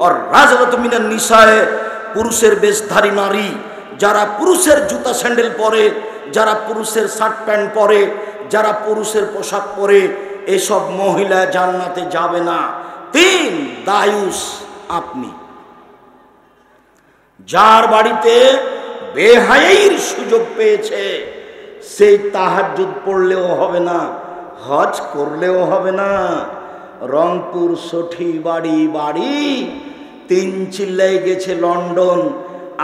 আর রাজরাত মিনান নিসায়ে, পুরুষের বেশধারী নারী, যারা পুরুষের জুতা স্যান্ডেল পরে, যারা পুরুষের শার্ট প্যান্ট পরে, যারা পুরুষের পোশাক পরে, এসব মহিলা জান্নাতে যাবে না। 3 দায়ুস আপনি। যার বাড়িতে বেহায়াইর সুযোগ পেয়েছে, সেই তাহাজ্জুদ পড়লেও হবে না, হজ করলেও হবে না। রংপুর সঠি বাড়ি বাড়ি 3 চিল্লাই গেছে লন্ডন,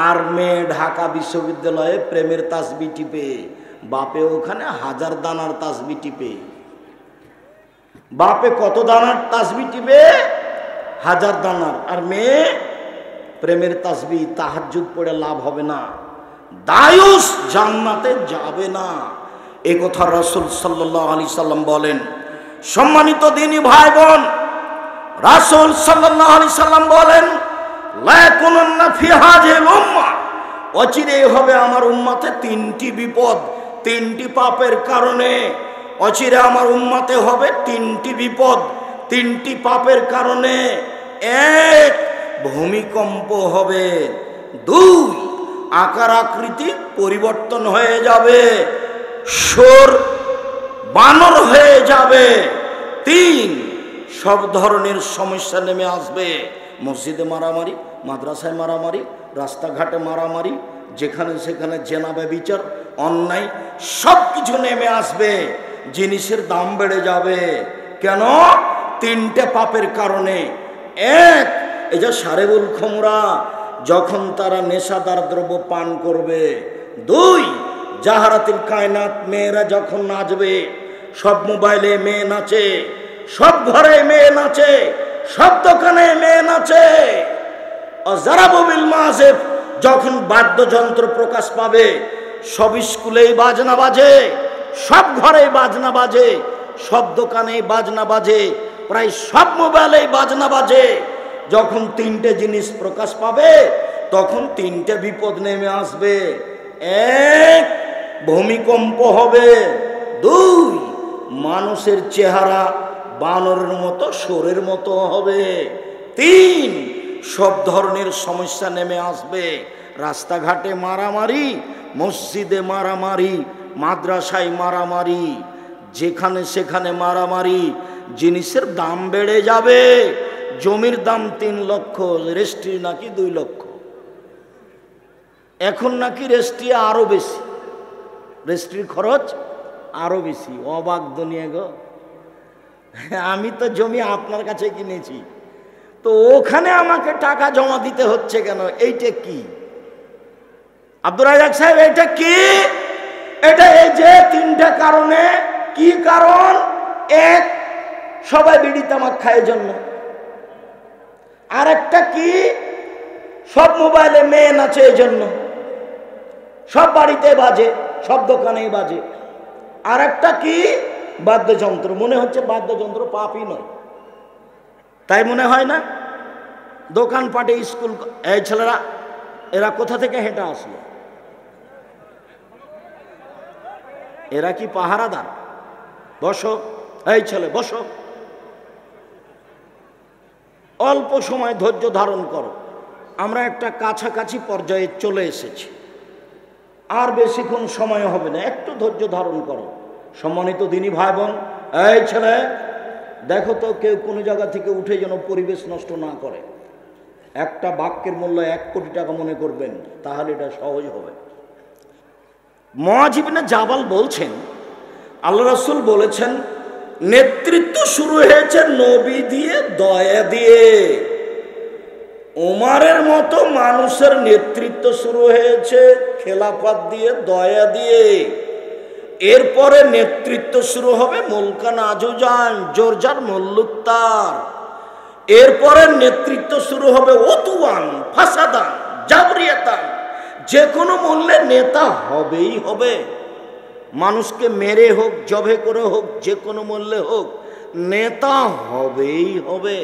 আর মেয়ে ঢাকা বিশ্ববিদ্যালয়ে প্রেমের তাসবি টিপে, বাপে ওখানে 1000 দানার তাসবি টিপে। বাপে কত দানার তাসবি টিপে? 1000 দানার। আর মেয়ে প্রেমের তাসবি। তাহাজ্জুদ পড়ে লাভ হবে না, দায়ুস জান্নাতে যাবে না। এই কথা রাসূল সাল্লাল্লাহু আলাইহি সাল্লাম বলেন। সম্মানিত দ্বীনি ভাই বোন, রাসূল সাল্লাল্লাহু আলাইহি সাল্লাম বলেন, লা ইয়াকুনুন্না ফি হাযিহিল উম্মাহ, অচিরেই হবে আমার উম্মতে 3টি বিপদ, 3টি পাপের কারণে। অচিরে আমার উম্মতে হবে 3টি বিপদ, 3টি পাপের কারণে। 1, ভূমিকম্প হবে। 2, আকার আকৃতি পরিবর্তন হয়ে যাবে, সুর বানর হয়ে যাবে। 3, সব ধরনের সমস্যা নেমে আসবে। মসজিদে মারামারি, মাদ্রাসায় মারামারি, রাস্তাঘাটে মারামারি, যেখানে সেখানে জেনা ব্যভিচার, অন্যায় সব কিছু নেমে আসবে। জিনিসের দাম বেড়ে যাবে। কেন? 3টে পাপের কারণে। 1, এই যে সারেবুল খমরা, যখন তারা নেশাদার দ্রব্য পান করবে। 2, জাহারাতুল কায়নাত, মেয়েরা যখন নাচবে, সব মোবাইলে মেয়ে নাচে, সব ঘরে মেয়ে নাচে, সব দোকানে মেয়ে নাচে। অজারাবুল মাযিফ, যখন বাদ্যযন্ত্র প্রকাশ পাবে, সব স্কুলেই বাজনা বাজে, সব ঘরেই বাজনা বাজে, সব দোকানেই বাজনা বাজে, প্রায় সব মোবাইলেই বাজনা বাজে। যখন 3টে জিনিস প্রকাশ পাবে, তখন 3টে বিপদ নেমে আসবে। 1, ভূমিকম্প হবে। 2, মানুষের চেহারা বানরের মতো, সোরের মতো হবে। 3, সব ধরনের সমস্যা নেমে আসবে। রাস্তাঘাটে মারামারি, মসজিদে মারামারি, মাদ্রাসায় মারামারি, যেখানে সেখানে মারামারি। জিনিসের দাম বেড়ে যাবে। জমির দাম 3 লক্ষ, রেস্ট্রি নাকি 2 লক্ষ। এখন নাকি রেস্ট্রি আরো বেশি, রেস্ট্রির খরচ আরো বেশি। অবাক দুনিয়া গো। আমি তো জমি আপনার কাছে কিনেছি, তো ওখানে আমাকে টাকা জমা দিতে হচ্ছে কেন? এইটা কি আব্দুর রাজ্জাক সাহেব? এটা কি? এটা এই যে 3টে কারণে। কি কারণ? 1, সবাই বিড়ি তামাক খায় জন্য। আরেকটা কি? সব মোবাইলে মেয়ে নাচে এই জন্য, সব বাড়িতে বাজে, সব দোকানেই বাজে। আরেকটা কি? বাদ্যযন্ত্র। মনে হচ্ছে বাদ্যযন্ত্র পাপই নয়, তাই মনে হয় না? দোকানপাটে, স্কুল, এই ছেলেরা এরা কোথা থেকে হেঁটে আসলো? এরা কি পাহারাদার? বসো, এই ছেলে বসো, অল্প সময় ধৈর্য ধারণ করো। আমরা একটা কাছাকাছি পর্যায়ে চলে এসেছি, আর বেশিক্ষণ সময় হবে না, একটু ধৈর্য ধারণ করো। সম্মানিত দিনী ভাই বোন, এই ছেলে দেখো তো, কেউ কোনো জায়গা থেকে উঠে যেন পরিবেশ নষ্ট না করে। একটা বাক্যের মূল্য 1 কোটি টাকা মনে করবেন, তাহলে এটা সহজ হবে। মুআয ইবনে জাবাল বলছেন, আল্লাহ রাসূল বলেছেন, নেতৃত্ব শুরু হয়েছে নবী দিয়ে, দয়া দিয়ে। ওমরের মতো মানুষের নেতৃত্ব শুরু হয়েছে খেলাফত দিয়ে, দয়া দিয়ে। এরপরে নেতৃত্ব শুরু হবে মুলকান আজুজান, জোরজার মুল্লুকতার। এরপরে নেতৃত্ব শুরু হবে ওতুয়ান, ফাসাদান, জাবরিয়াতান। যে কোনো মূল্যে নেতা হবেই হবে। মানুষকে মেরে হোক, জবে করে হোক, যে কোনো মূল্যে হোক, নেতা হবেই হবে।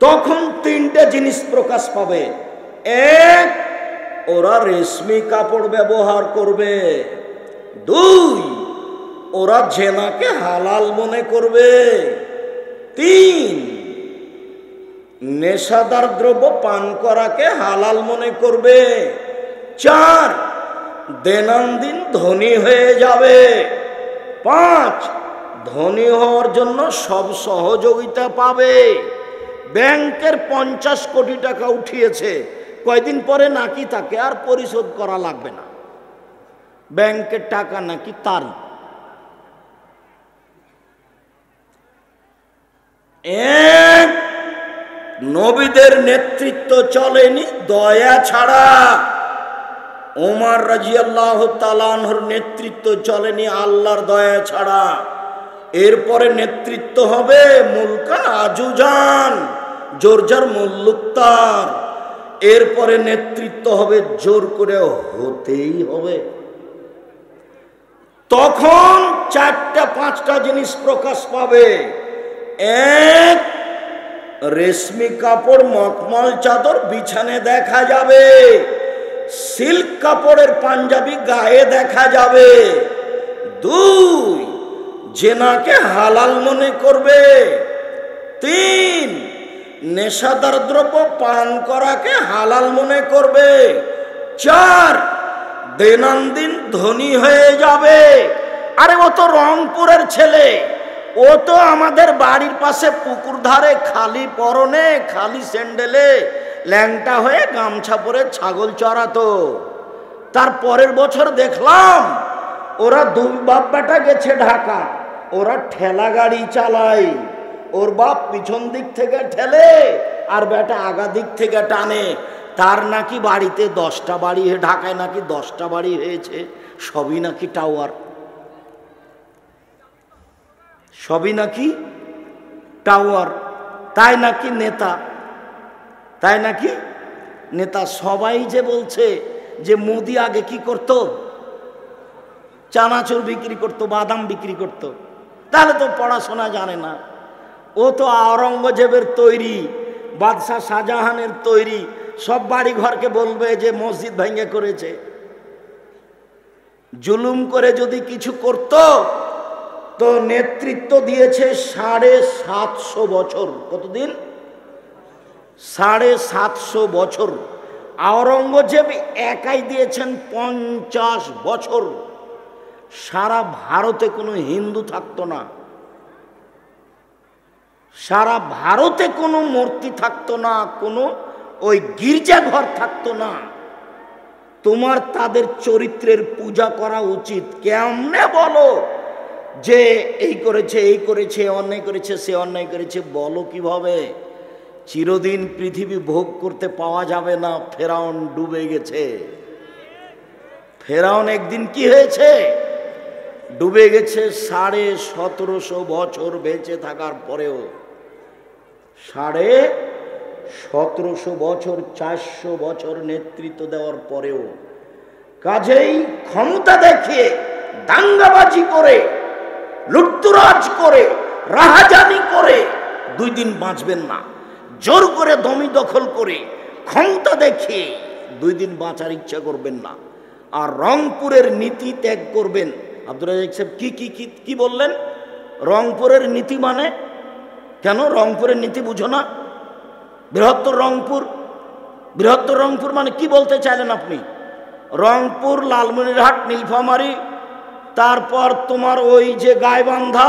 তখন 3টে জিনিস প্রকাশ পাবে। 1, ওরা রেশমি কাপড় ব্যবহার করবে। 2, ওরা জেনাকে হালাল মনে করবে। 3, নেশাদার দ্রব্য পান করাকে হালাল মনে করবে। 4, দৈনন্দিন ধনী হয়ে যাবে। 5, ধনী হওয়ার জন্য সব সহযোগিতা পাবে। ব্যাংকের 50 কোটি টাকা উঠিয়েছে, কয়দিন পরে নাকি তাকে আর পরিশোধ করা লাগবে না, ব্যাংকের টাকা নাকি তারই। নবীদের নেতৃত্ব চলেনি দয়া ছাড়া। ওমর রাদিয়াল্লাহু তাআলা আনহুর নেতৃত্ব চলেনি আল্লাহর দয়া ছাড়া। এরপরে নেতৃত্ব হবে মুলকা আজুজান, জোরজার মুল্লুকতার। এরপরে নেতৃত্ব হবে জোর করে হতেই হবে। তখন 4-5টা জিনিস প্রকাশ পাবে। 1, রেশমি কাপড় মখমল চাদর বিছানে দেখা যাবে, সিল্ক কাপড়ের পাঞ্জাবি গায়ে দেখা যাবে। 2, জেনাকে হালাল মনে করবে। 3, নেশাদার দ্রব্য পান করাকে হালাল মনে করবে। 4, দৈনন্দিন ধনী হয়ে যাবে। আরে ও তো রংপুরের ছেলে, ও তো আমাদের বাড়ির পাশে পুকুর ধারে খালি পরনে খালি স্যান্ডেলে ল্যাংটা হয়ে গামছা পরে ছাগল চড়াতো। তার পরের বছর দেখলাম ওরা 2 বাপ বেটা গেছে ঢাকা, ওরা ঠেলা গাড়ি চালায়। ওর বাপ পিছন দিক থেকে ঠেলে আর বেটা আগা দিক থেকে টানে। তার নাকি বাড়িতে 10টা বাড়ি, ঢাকায় নাকি 10টা বাড়ি হয়েছে, সবই নাকি টাওয়ার, সবই নাকি টাওয়ার। তাই নাকি নেতা, তাই নাকি নেতা। সবাই যে বলছে যে মোদি আগে কি করত, চানাচুর বিক্রি করত, বাদাম বিক্রি করত, তাহলে তো পড়াশোনা জানে না। ও তো আওরঙ্গজেবের তৈরি, বাদশাহ শাহজাহানের তৈরি। সব বাড়ি ঘরকে বলবে যে মসজিদ ভেঙে করেছে। জুলুম করে যদি কিছু করত তো নেতৃত্ব দিয়েছে 750 বছর। কতদিন? 750 বছর। আওরঙ্গজেব একাই দিয়েছেন 50 বছর। সারা ভারতে কোনো হিন্দু থাকতো না, সারা ভারতে কোনো মূর্তি থাকতো না, কোনো ওই গির্জাঘর থাকতো না। তোমার তাদের চরিত্রের পূজা করা উচিত। কেমনে বলো যে এই করেছে, এই করেছে, অন্যায় করেছে, সে অন্যায় করেছে, বলো কিভাবে? চিরদিন পৃথিবী ভোগ করতে পাওয়া যাবে না। ফেরাউন ডুবে গেছে। ফেরাউন একদিন কি হয়েছে? ডুবে গেছে। 1750 বছর বেঁচে থাকার পরেও, 1750 বছর, 400 বছর নেতৃত্ব দেওয়ার পরেও। কাজেই ক্ষমতা দেখিয়ে, দাঙ্গাবাজি করে, লুটতরাজ করে, রাহাজানি করে 2 দিন বাঁচবেন না। জোর করে জমি দখল করে ক্ষমতা দেখিয়ে 2 দিন বাঁচার ইচ্ছা করবেন না। আর রংপুরের নীতি ত্যাগ করবেন। আব্দুর রাজ্জাক সাহেব কি বললেন? রংপুরের নীতি মানে কেন? রংপুরের নীতি বুঝো না? বৃহত্তর রংপুর, বৃহত্তর রংপুর মানে কি বলতে চাইলেন আপনি? রংপুর, লালমনিরহাট, নীলফামারী, তারপর তোমার ওই যে গাইবান্ধা,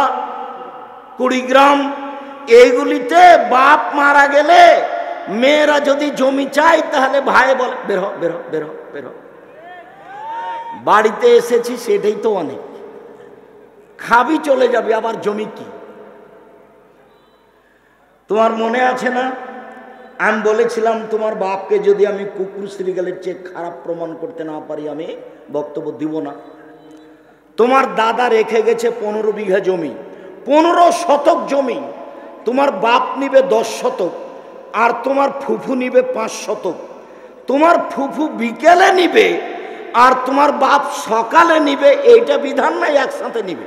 কুড়িগ্রাম, এইগুলিতে বাপ মারা গেলে মেয়েরা যদি জমি চায় তাহলে ভাই বলে বের হ, বের হ, বের হ, বের হ। বাড়িতে এসেছি সেটাই তো অনেক, খাবি চলে যাবে, আবার জমি কি? তোমার মনে আছে না আমি বলেছিলাম তোমার বাপকে যদি আমি কুকুর শ্রীগালের চেয়ে খারাপ প্রমাণ করতে না পারি আমি বক্তব্য দিব না। তোমার দাদা রেখে গেছে 15 বিঘা জমি, 15 শতক জমি। তোমার বাপ নিবে 10 শতক আর তোমার ফুফু নিবে 5 শতক। তোমার ফুফু বিকেলে নিবে আর তোমার বাপ সকালে নিবে, এইটা বিধান নাই একসাথে নিবে?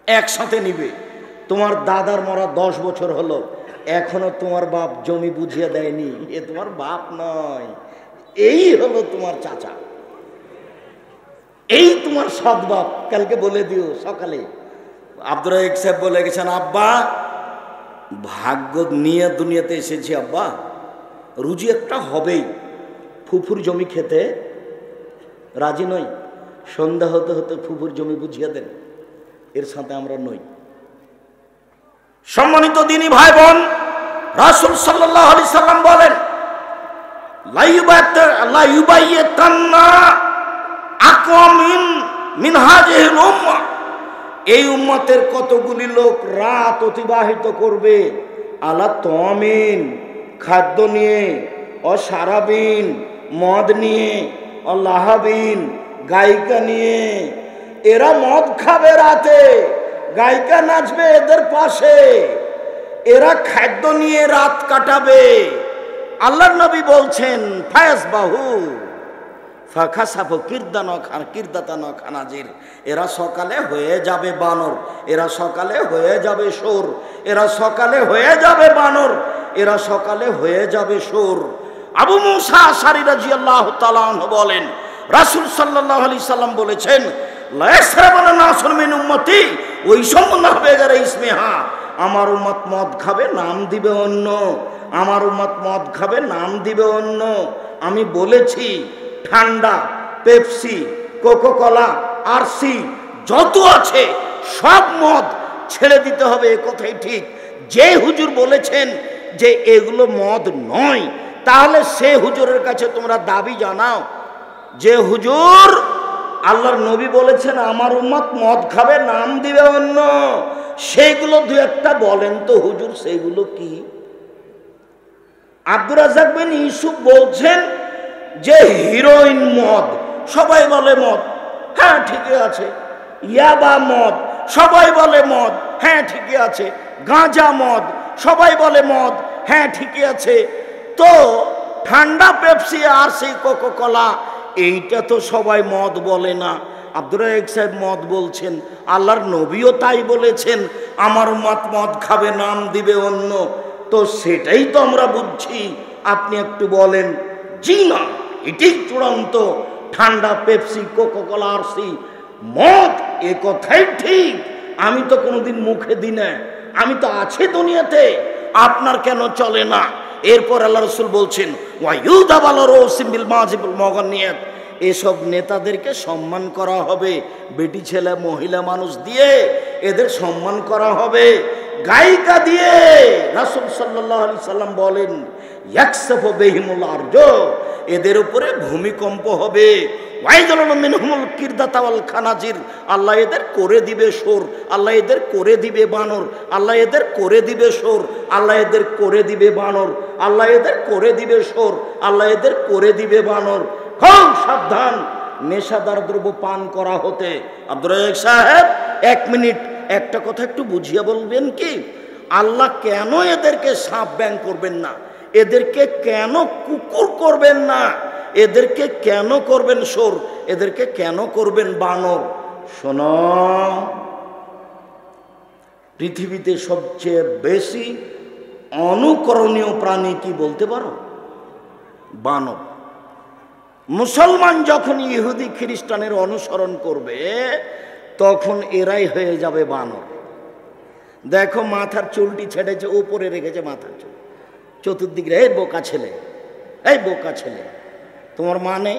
একসাথে নিবে। তোমার দাদার মরা 10 বছর হলো, এখনো তোমার বাপ জমি বুঝিয়ে দেয়নি। এ তোমার বাপ নয়, এই হলো তোমার চাচা, এই তোমার সৎ বাপ। কালকে বলে দিও সকালে। আব্দুর রাজ্জাক সাহেব বলে গেছেন, আব্বা ভাগ্য নিয়ে দুনিয়াতে এসেছি আব্বা, রুজি একটা হবেই। ফুফুর জমি খেতে রাজি নই। সন্ধ্যা হতে হতে ফুফুর জমি বুঝিয়ে দেন, এর সাথে আমরা নই। সম্মানিত দিনী ভাই বোন, রাসূল সাল্লাল্লাহু আলাইহি সাল্লাম বলেন, লা ইউবাইয়াতান্না আকওয়ামিন মিন হাযিহিল উম্মাহ, এই উম্মতের কতগুলি লোক রাত অতিবাহিত করবে আলা তামিন, খাদ্য নিয়ে, অশারাবিন, মদ নিয়ে, অলাহাবিন, গায়িকা নিয়ে। এরা মদ খাবে রাতে, গায়িকা নাচবে এদের পাশে, এরা খাদ্য নিয়ে রাত কাটাবে। আল্লাহর নবী বলছেন, ফায়াসবাহু ফাখাসাফু কিরদাতান খানাজির, এরা সকালে হয়ে যাবে বানর, এরা সকালে হয়ে যাবে সুর, এরা সকালে হয়ে যাবে বানর, এরা সকালে হয়ে যাবে সুর। আবু মুসা আশআরী রাদিয়াল্লাহু তাআলা আনহু বলেন, রাসূল সাল্লাল্লাহু আলাইহি সাল্লাম বলেছেন, লা ইয়াশরাবানা নাসুন মিন উম্মতি ওই সম্মান হবে গারে ইসমিহা, আমার উম্মত মদ খাবে, নাম দিবে অন্য। আমার উম্মত মদ খাবে, নাম দিবে অন্য। আমি বলেছি ঠান্ডা, পেপসি, কোকাকোলা, আরসি যত আছে সব মদ ছেড়ে দিতে হবে, এ কথাই ঠিক। যে হুজুর বলেছেন যে এগুলো মদ নয়, তাহলে সে হুজুরের কাছে তোমরা দাবি জানাও যে হুজুর আল্লাহর নবী বলেছেন আমার উম্মত মদ খাবে, নাম দিবে অন্য, সেইগুলো দু একটা বলেন তো হুজুর, সেইগুলো কি? আব্দুর রাজ্জাক বিন ইউসুফ বলছেন যে হিরোইন মদ, সবাই বলে মদ, হ্যাঁ ঠিকই আছে। ইয়াবা মদ, সবাই বলে মদ, হ্যাঁ ঠিকই আছে। গাঁজা মদ, সবাই বলে মদ, হ্যাঁ ঠিকই আছে। তো ঠান্ডা, পেপসি আর সেই কোকাকোলা, এইটা তো সবাই মদ বলে না। আব্দুর রাজ্জাক সাহেব মদ বলছেন, আল্লাহর নবীও তাই বলেছেন, আমার উম্মত মদ খাবে, নাম দিবে অন্য। তো সেটাই তো আমরা বুঝছি। আপনি একটু বলেন। জি না, এটাই চূড়ান্ত। ঠান্ডা, পেপসি, কোকাকোলা, আরসি মদ, এ কথাই ঠিক। আমি তো কোনোদিন মুখে দিই না, আমি তো আছি দুনিয়াতে, আপনার কেন চলে না? এরপর আল্লাহ রাসূল বলছেন, এসব নেতাদেরকে সম্মান করা হবে, বেটি ছেলে মহিলা মানুষ দিয়ে এদের সম্মান করা হবে, গায়িকা দিয়ে। রাসূল সাল্লাল্লাহু আলাইহি সাল্লাম বলেন, ইয়াকসাফু বিহিমুল আরজ, এদের উপরে ভূমিকম্প হবে। ওয়াইজালু মিনহুমুল কিরদাতা ওয়াল খানাজির, আল্লাহ এদের করে দিবে সুর, আল্লাহ এদের করে দিবে বানর, আল্লাহ এদের করে দিবে সুর, আল্লাহ এদের করে দিবে বানর, আল্লাহ এদের করে দিবে সুর, আল্লাহ এদের করে দিবে বানর। খুব সাবধান নেশাদার দ্রব্য পান করা হতে। আব্দুর রাজ্জাক সাহেব, এক মিনিট, একটা কথা একটু বুঝিয়ে বলবেন কি? আল্লাহ কেন এদেরকে সাপ ব্যাং করবেন না? এদেরকে কেন কুকুর করবেন না? এদেরকে কেন করবেন সুর? এদেরকে কেন করবেন বানর? শোনো, পৃথিবীতে সবচেয়ে বেশি অনুকরণীয় প্রাণী কি বলতে পারো? বানর। মুসলমান যখন ইহুদি খ্রিস্টানের অনুসরণ করবে, তখন এরাই হয়ে যাবে বানর। দেখো, মাথার চুলটি ছেড়েছে, উপরে রেখেছে মাথার চুল, চতুর্দিকে, এই বোকা ছেলে, এই বোকা ছেলে, তোমার মানে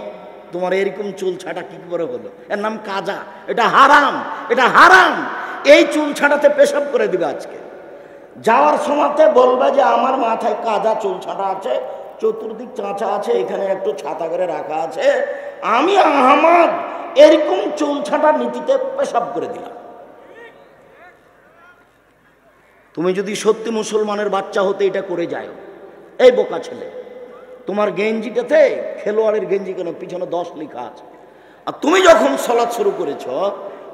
তোমার এরকম চুল ছাটা কি করে হলো? এর নাম কাজা, এটা হারাম, এটা হারাম। এই চুল ছাটাতে পেশাব করে দিবে আজকে। যাওয়ার সময়তে বলবে যে আমার মাথায় কাজা চুল ছাটা আছে, চতুর্দিক চাঁচা আছে, এখানে একটু ছাতা করে রাখা আছে, আমি আহমদ এরকম চুল ছাটা নীতিতে পেশাব করে দিলাম। তুমি যদি সত্যি মুসলমানের বাচ্চা হতে এটা করে যাও, এই বোকা ছেলে, তোমার গেঞ্জিটাতে খেলোয়াড়ের গেঞ্জি কেন, পিছনে 10 লেখা আছে। আর তুমি যখন সালাত শুরু করেছ,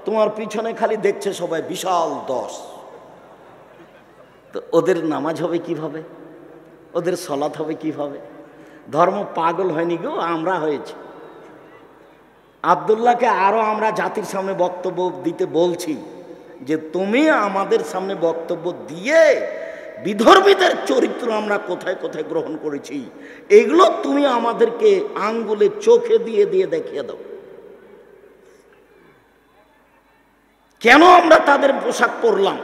তোমার পিছনে খালি দেখছে সবাই বিশাল 10। তো ওদের নামাজ হবে কিভাবে? ওদের সালাত হবে কিভাবে? ধর্ম পাগল হয়নি গো, আমরা হয়েছি। আব্দুল্লাহকে আরো আমরা জাতির সামনে বক্তব্য দিতে বলছি যে তুমি আমাদের সামনে বক্তব্য দিয়ে বিধর্মীদের চরিত্র আমরা কোথায় কোথায় গ্রহণ করেছি, এগুলো তুমি আমাদেরকে আঙ্গুলে চোখে দিয়ে দিয়ে দেখিয়ে দাও। কেন আমরা তাদের পোশাক পরলাম?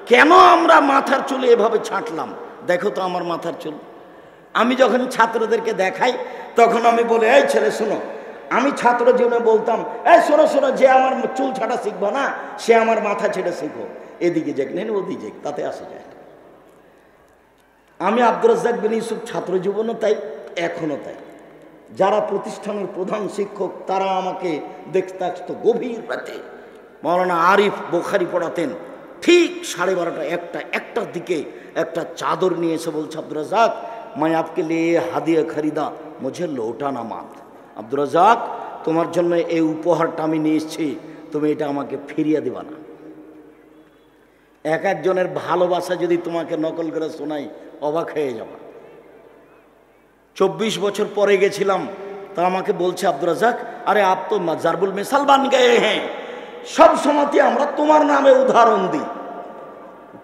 কেন আমরা মাথার চুল এভাবে ছাঁটলাম? দেখো তো আমার মাথার চুল। আমি যখন ছাত্রদেরকে দেখাই তখন আমি বলি, এই ছেলে শোনো, আমি ছাত্র জীবনে বলতাম, এই শোনো শোনো, যে আমার চুল ছাটা শিখবো না সে আমার মাথা ছেড়ে শিখো, এদিকে যাক নেন ওদিকে যাক, তাতে আসে যায়। আমি আব্দুর রাজ্জাক বিন ইউসুফ ছাত্র জীবনও তাই, এখনও তাই। যারা প্রতিষ্ঠানের প্রধান শিক্ষক তারা আমাকে দেখতে আসতো গভীর রাতে। মৌলানা আরিফ বুখারী পড়াতেন, ঠিক 12:30 একটার দিকে একটা চাদর নিয়ে এসে বলছে, আব্দুর রাজ্জাক मैं आपके लिए হাদিয়া খরিদা, মুঝে লৌটানা মাত। আব্দুর রাজ্জাক তোমার জন্য এই উপহারটা আমি নিয়ে এসেছি, তুমি এটা আমাকে ফিরিয়ে দিবা না। এক একজনের ভালোবাসা যদি তোমাকে নকল করে শোনাই অবাক হয়ে যাবা। 24 বছর পরে গেছিলাম, তা আমাকে বলছে আব্দুর রাজ্জাক, আরে আপ তো জারবুল মিসাল বান গয়ে হ্যাঁ, সব সময়তে আমরা তোমার নামে উদাহরণ দিই।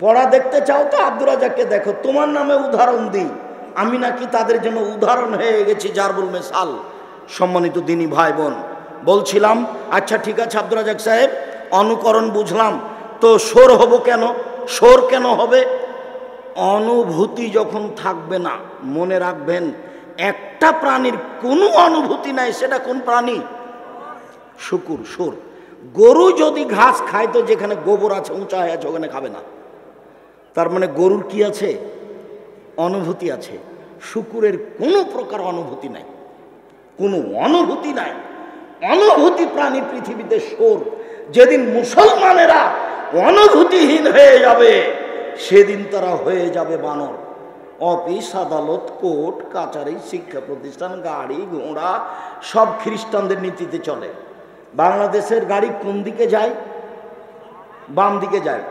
পড়া দেখতে চাও তো আব্দুর রাজ্জাককে দেখো, তোমার নামে উদাহরণ দিই। আমি নাকি তাদের জন্য উদাহরণ হয়ে গেছি, জারবুল মিসাল। সম্মানিত দিনী ভাই বোন, বলছিলাম আচ্ছা ঠিক আছে আব্দুর রাজ্জাক সাহেব, অনুকরণ বুঝলাম, তো শোর হব কেন? শোর কেন হবে? অনুভূতি যখন থাকবে না, মনে রাখবেন একটা প্রাণীর কোনো অনুভূতি নাই, সেটা কোন প্রাণী? শুকুর, শোর। গরু যদি ঘাস খায় তো যেখানে গোবর আছে, উঁচা হয়ে আছে, ওখানে খাবে না। তার মানে গরুর কি আছে? অনুভূতি আছে। শুকুরের কোনো প্রকার অনুভূতি নাই, কোনো অনুভূতি নাই। অনুভূতি প্রাণী পৃথিবীতে শোর। যেদিন মুসলমানেরা অনুভূতিহীন হয়ে যাবে সেদিন তারা হয়ে যাবে বানর। অফিস, আদালত, কোর্ট কাচারি, শিক্ষা প্রতিষ্ঠান, গাড়ি ঘোড়া সব খ্রিস্টানদের নীতিতে চলে। বাংলাদেশের গাড়ি কোন দিকে যায়? বাম দিকে যায়।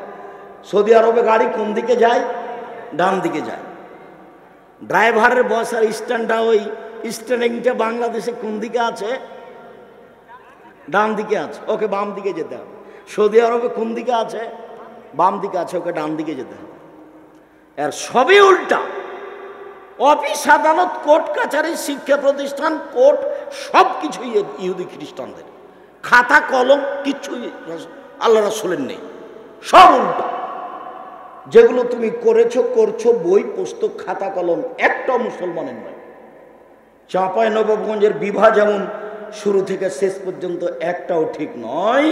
সৌদি আরবে গাড়ি কোন দিকে যায়? ডান দিকে যায়। ড্রাইভারের বসার স্ট্যান্ডটা, ওই স্ট্যান্ডিংটা বাংলাদেশে কোন দিকে আছে? ডান দিকে আছে, ওকে বাম দিকে যেতে হবে। সৌদি আরবে কোন দিকে আছে? বাম দিকে আছে, ওকে ডান দিকে যেতে হবে। আর সবই উল্টা। অফিস, আদালত, কোর্ট কাছারি, শিক্ষা প্রতিষ্ঠান, কোর্ট সব কিছুই ইহুদি খ্রিস্টানদের। খাতা কলম কিছুই আল্লাহ রাসূলের নেই, সব উল্টা। যেগুলো তুমি করেছো করছো, বই পুস্তক খাতা কলম একটাও মুসলমানের নয়। চাঁপাইনবাবগঞ্জের বিবাহ যেমন শুরু থেকে শেষ পর্যন্ত একটাও ঠিক নয়,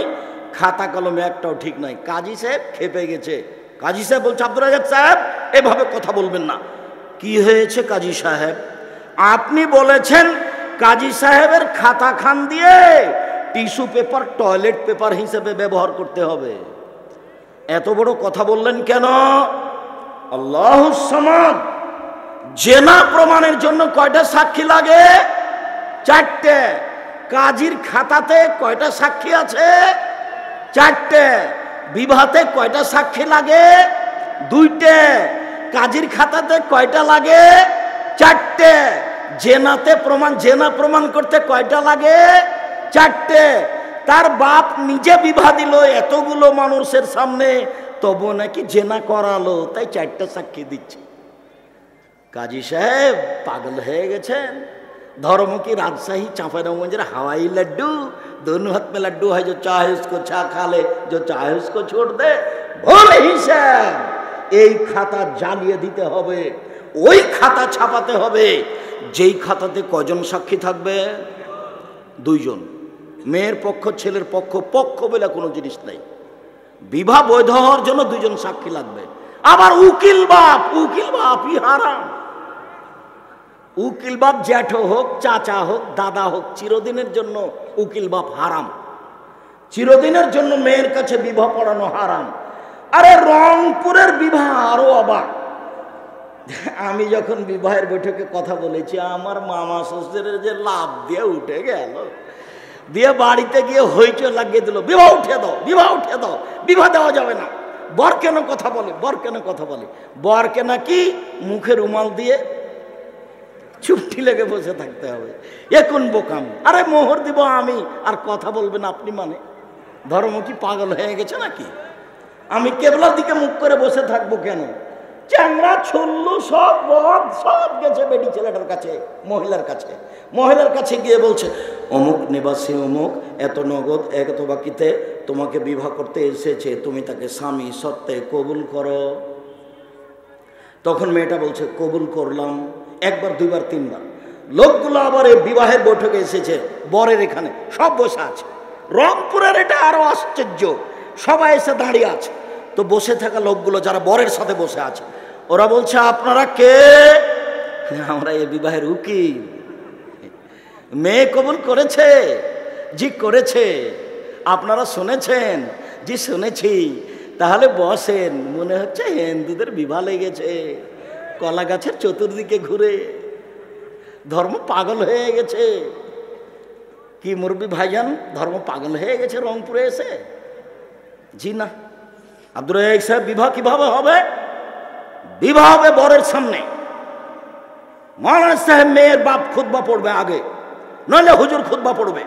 খাতা কলমে একটাও ঠিক নয়। কাজী সাহেব খেপে গেছে। কাজী সাহেব বলছে, আব্দুর রাজ্জাক সাহেব এভাবে কথা বলবেন না। কি হয়েছে কাজী সাহেব? আপনি বলেছেন কাজী সাহেবের খাতা খান দিয়ে টিস্যু পেপার টয়লেট পেপার হিসেবে ব্যবহার করতে হবে। এত বড় কথা বললেন কেন? আল্লাহুস সামাদ। জেনা প্রমাণের জন্য কয়টা সাক্ষী লাগে? 4টে। কাজীর খাতাতে কয়টা সাক্ষী আছে? 4টে। বিবাহতে কয়টা সাক্ষী লাগে? 2টে। কাজীর খাতাতে কয়টা লাগে? 4টে। জেনাতে প্রমাণ, জেনা প্রমাণ করতে কয়টা লাগে? 4টে। তার বাপ নিজে বিবাহ দিল এতগুলো মানুষের সামনে, তবু নাকি জেনা করালো, তাই 4টে সাক্ষী দিচ্ছে। কাজী সাহেব পাগল হয়ে গেছেন। धर्म की राजशाही चांपाइनबाबगंज हवाई लड्डू, दोनों हाथ में लड्डू है, जो चाहे उसको छा खा ले, जो चाहे उसको छोड़ दे। भूल हिसाब এই খাতা জ্বালিয়ে দিতে হবে, ওই খাতা ছাপাতে হবে যেই খাতাতে কজন সাক্ষী থাকবে? 2 জন। মেয়ের পক্ষ ছেলের পক্ষ, পক্ষ বলে কোনো জিনিস নাই। বিবাহ বৈধ হওয়ার জন্য 2 জন সাক্ষী লাগবে। আবার উকিল বাপই হারাম। উকিল বাপ জ্যাঠো হোক, চাচা হোক, দাদা হোক, চিরদিনের জন্য উকিল বাপ হারাম। চিরদিনের জন্য মেয়ের কাছে বিবাহ পড়ানো হারাম। আরে রংপুরের বিবাহ আরো অবাক। আমি যখন বিবাহের বৈঠকে কথা বলেছি, আমার মামা শ্বশুরের যে লাভ দিয়ে উঠে গেল, দিয়ে বাড়িতে গিয়ে হইচই লাগিয়ে দিল, বিবাহ উঠে দাও, বিবাহ উঠে দাও, বিবাহ দেওয়া যাবে না। বর কেন কথা বলে, বর কেন কথা বলে, বরকে নাকি মুখে রুমাল দিয়ে চুপটি লেগে বসে থাকতে হবে। এ কোন বোকাম? আরে মোহর দিব আমি, আর কথা বলবেন আপনি? মানে ধর্ম কি পাগল হয়ে গেছে নাকি? আমি কেবলার দিকে মুখ করে বসে থাকবো কেন? চ্যাংড়া ছল্লু সব বদ সব গেছে বেটি ছেলেটার কাছে, মহিলার কাছে। মহিলার কাছে গিয়ে বলছে, অমুক নিবাসী অমুক, এত নগদ এত বাকিতে তোমাকে বিবাহ করতে এসেছে, তুমি তাকে স্বামী সত্ত্বে কবুল করো। তখন মেয়েটা বলছে কবুল করলাম। একবার, দুইবার, তিনবার। লোকগুলো আবার এই বিবাহের বৈঠকে এসেছে, বরের এখানে সব বসে আছে। রংপুরের এটা আরো আশ্চর্য, সবাই এসে দাঁড়িয়ে আছে। তো বসে থাকা লোকগুলো যারা বরের সাথে বসে আছে, ওরা বলছে আপনারা কে? আমরা এই বিবাহের উকিল। মেয়ে কবুল করেছে? জি করেছে। আপনারা শুনেছেন? জি শুনেছি। তাহলে বসেন। মনে হচ্ছে হিন্দুদের বিবাহ লেগেছে, কলা গাছের চতুর্দিকে ঘুরে ধর্ম পাগল হয়ে গেছে। কি মুরব্বি ভাইজান, ধর্ম পাগল হয়ে গেছে রংপুরে এসে? জি না। আব্দুর রাজ্জাক সাহেব, বিবাহ কিভাবে হবে? বিবাহ হবে বরের সামনে। মাওলানা সাহেব মেয়ের বাপ খুতবা পড়বে আগে, নইলে হুজুর খুতবা পড়বে।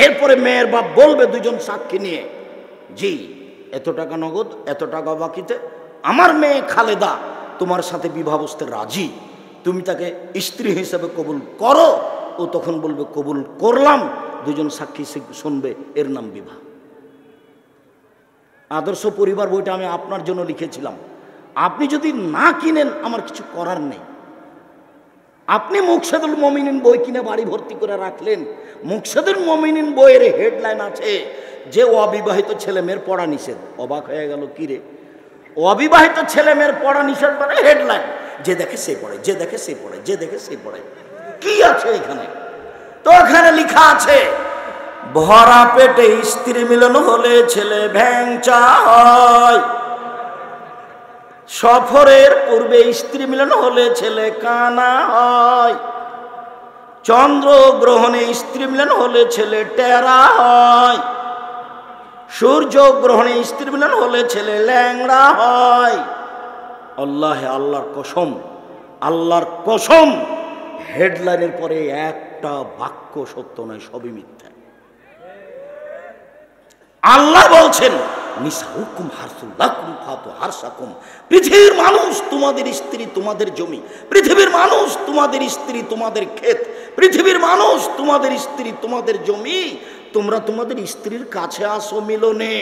এরপরে মেয়ের বাপ বলবে দুজন সাক্ষী নিয়ে, জি এত টাকা নগদ, এত টাকা বাকিতে আমার মেয়ে খালেদা তোমার সাথে বিবাহ বসতে রাজি, তুমি তাকে স্ত্রী হিসেবে কবুল করো। ও তখন বলবে কবুল করলাম। দুজন সাক্ষী শুনবে, এর নাম বিবাহ। আদর্শ পরিবার বইটা আমি আপনার জন্য লিখেছিলাম। আপনি যদি না কিনেন আমার কিছু করার নেই। আপনি মুকশেদুল মুমিনিন বই কিনে বাড়ি ভর্তি করে রাখলেন। মুকশেদুল মুমিনিন বইয়ের হেডলাইন আছে যে অবিবাহিত ছেলে মেয়ের পড়া নিষেধ। অবাক হয়ে গেল, কি রে অবিবাহিত ছেলে মেয়ের পড়া নিষেধ মানে হেডলাইন? যে দেখে সে পড়ে, যে দেখে সে পড়ে, যে দেখে সে পড়ে। কি আছে এখানে? তো এখানে লেখা আছে ভরা পেটে স্ত্রী মিলন হলে ছেলে ভ্যাংচা হয়, সফরের পূর্বে স্ত্রী মিলন হলে ছেলে কানা হয়, চন্দ্র গ্রহণে স্ত্রী মিলন হলে ছেলে টেরা হয়, সূর্য গ্রহণে স্ত্রী মিলন হলে ছেলে ল্যাংড়া হয়। আল্লাহে, আল্লাহর কসম, আল্লাহর কসম, হেডলাইনের পরে একটা বাক্য সত্য নয়, সবই মিথ্যা। আল্লাহ বলছেন নিসাউকুম হারসুল লাকুম ফাতু হারসাকুম, পৃথিবীর মানুষ তোমাদের স্ত্রী, তোমাদের জমি। পৃথিবীর মানুষ তোমাদের স্ত্রী, তোমাদের ক্ষেত। পৃথিবীর মানুষ তোমাদের স্ত্রী, তোমাদের জমি। তোমরা তোমাদের স্ত্রীর কাছে আসো মিলনে।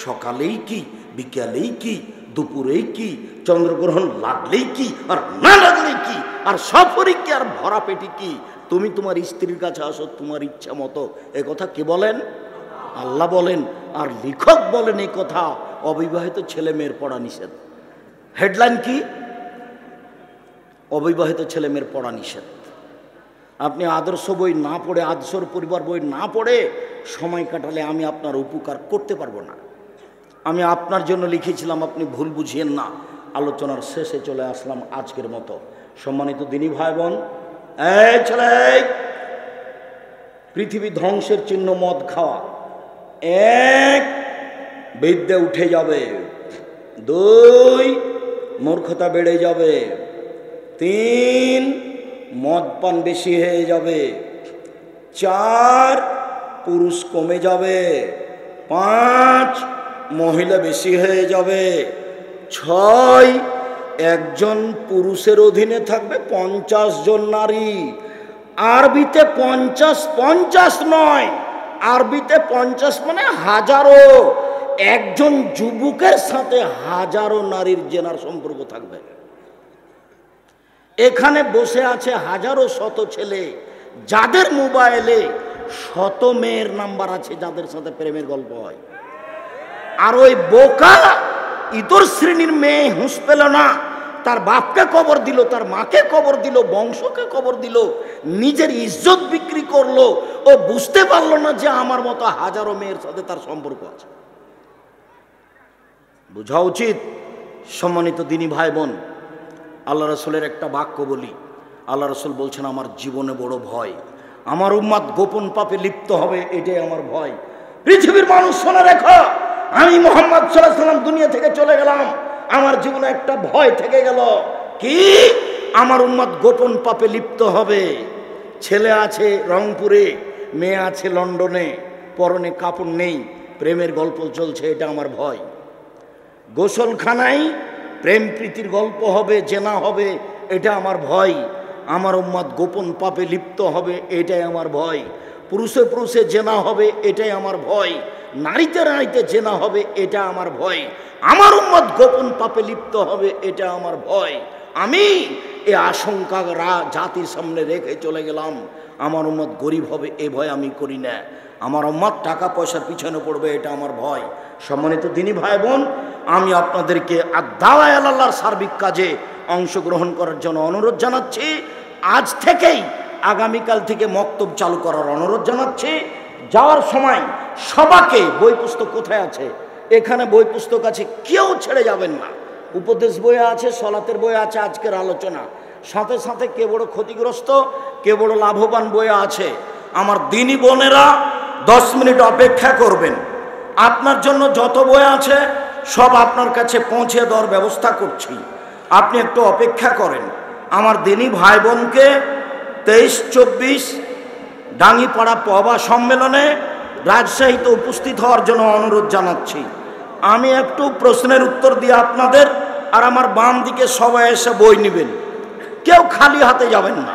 সকালেই কি, বিকালেই কি, দুপুরেই কি, চন্দ্রগ্রহণ লাগলেই কি আর না লাগলেই কি, আর সফরে কি আর ভরা পেটি কি, তুমি তোমার স্ত্রীর কাছে আসো তোমার ইচ্ছা মতো। এ কথা কে বলেন? আল্লাহ বলেন। আর লেখক বলেন এই কথা অবিবাহিত ছেলে মেয়ের পড়া নিষেধ। হেডলাইন কি? অবিবাহিত ছেলে মেয়ের পড়া নিষেধ। আপনি আদর্শ বই না পড়ে, আদর্শর পরিবার বই না পড়ে সময় কাটালে আমি আপনার উপকার করতে পারবো না। আমি আপনার জন্য লিখেছিলাম, আপনি ভুল বুঝিয়েন না। আলোচনার শেষে চলে আসলাম আজকের মতো। সম্মানিত দিনী ভাই বোন, এই ছেলে, পৃথিবী ধ্বংসের চিহ্ন মদ খাওয়া। এক, বিদ্যে উঠে যাবে। দুই, মূর্খতা বেড়ে যাবে। তিন, মদ পান বেশি হয়ে যাবে। চার, পুরুষ কমে যাবে। পাঁচ, মহিলা বেশি হয়ে যাবে। ছয়, একজন পুরুষের অধীনে থাকবে 50 জন নারী। আরবিতে 50, 50 নয়, আরবিতে 50 মানে হাজারো। একজন যুবকের সাথে হাজারো নারীর জেনার সম্পর্ক থাকবে। এখানে বসে আছে হাজারো শত ছেলে, যাদের মোবাইলে শত মেয়ের নাম্বার আছে, যাদের সাথে প্রেমের গল্প হয়। আর ওই বোকা ইতর শ্রেণীর মেয়ে হুঁশ পেল না, তার বাপকে কবর দিল, তার মাকে কবর দিল, বংশকে কবর দিল, নিজের ইজ্জত বিক্রি করলো। ও বুঝতে পারলো না যে আমার মতো হাজারো মেয়ের সাথে তার সম্পর্ক আছে। বোঝা উচিত। সম্মানিত দিনী ভাই বোন, আল্লাহ রসুলের একটা বাক্য বলি। আল্লাহ রসুল বলছেন আমার জীবনে বড় ভয়, আমার উম্মাত গোপন পাপে লিপ্ত হবে, এটাই আমার ভয়। পৃথিবীর মানুষ শোনা রেখো, আমি মুহাম্মদ সাল্লাল্লাহু আলাইহি ওয়াসাল্লাম দুনিয়া থেকে চলে গেলাম, আমার জীবনে একটা ভয় থেকে গেল। কি? আমার উম্মাত গোপন পাপে লিপ্ত হবে। ছেলে আছে রংপুরে, মেয়ে আছে লন্ডনে, পরনে কাপড় নেই, প্রেমের গল্প চলছে, এটা আমার ভয়। গোসলখানায় প্রেম প্রীতির গল্প হবে, জেনা হবে, এটা আমার ভয়। আমার উম্মাত গোপন পাপে লিপ্ত হবে, এটাই আমার ভয়। পুরুষে পুরুষে জেনা হবে, এটাই আমার ভয়। নারীতে নারীতে জেনা হবে, এটা আমার ভয়। আমার উম্মত গোপন পাপে লিপ্ত হবে, এটা আমার ভয়। আমি এ আশঙ্কা জাতির সামনে রেখে চলে গেলাম। আমার উম্মত গরিব হবে, এ ভয় আমি করি না। আমার উম্মত টাকা পয়সার পিছনে পড়বে, এটা আমার ভয়। সম্মানিত দিনী ভাই বোন, আমি আপনাদেরকে আদ-দাওয়া আল্লাহর সার্বিক কাজে অংশগ্রহণ করার জন্য অনুরোধ জানাচ্ছি। আজ থেকেই আগামীকাল থেকে মক্তব চালু করার অনুরোধ জানাচ্ছি। যাওয়ার সময় সবাকে বই পুস্তক কোথায় আছে, এখানে বই পুস্তক আছে, কেউ ছেড়ে যাবেন না। উপদেশ বই আছে, সলাতের বই আছে, আজকের আলোচনা সাথে সাথে কে বড় ক্ষতিগ্রস্ত কে বড় লাভবান বই আছে। আমার দিনী বোনেরা 10 মিনিট অপেক্ষা করবেন। আপনার জন্য যত বই আছে সব আপনার কাছে পৌঁছে দেওয়ার ব্যবস্থা করছি, আপনি একটু অপেক্ষা করেন। আমার দিনী ভাই বোনকে 23-24 ডাঙ্গিপাড়া পবা সম্মেলনে রাজশাহীতে উপস্থিত হওয়ার জন্য অনুরোধ জানাচ্ছি। আমি একটু প্রশ্নের উত্তর দিয়ে আপনাদের, আর আমার বাম দিকে সবাই এসে বই নেবেন, কেউ খালি হাতে যাবেন না।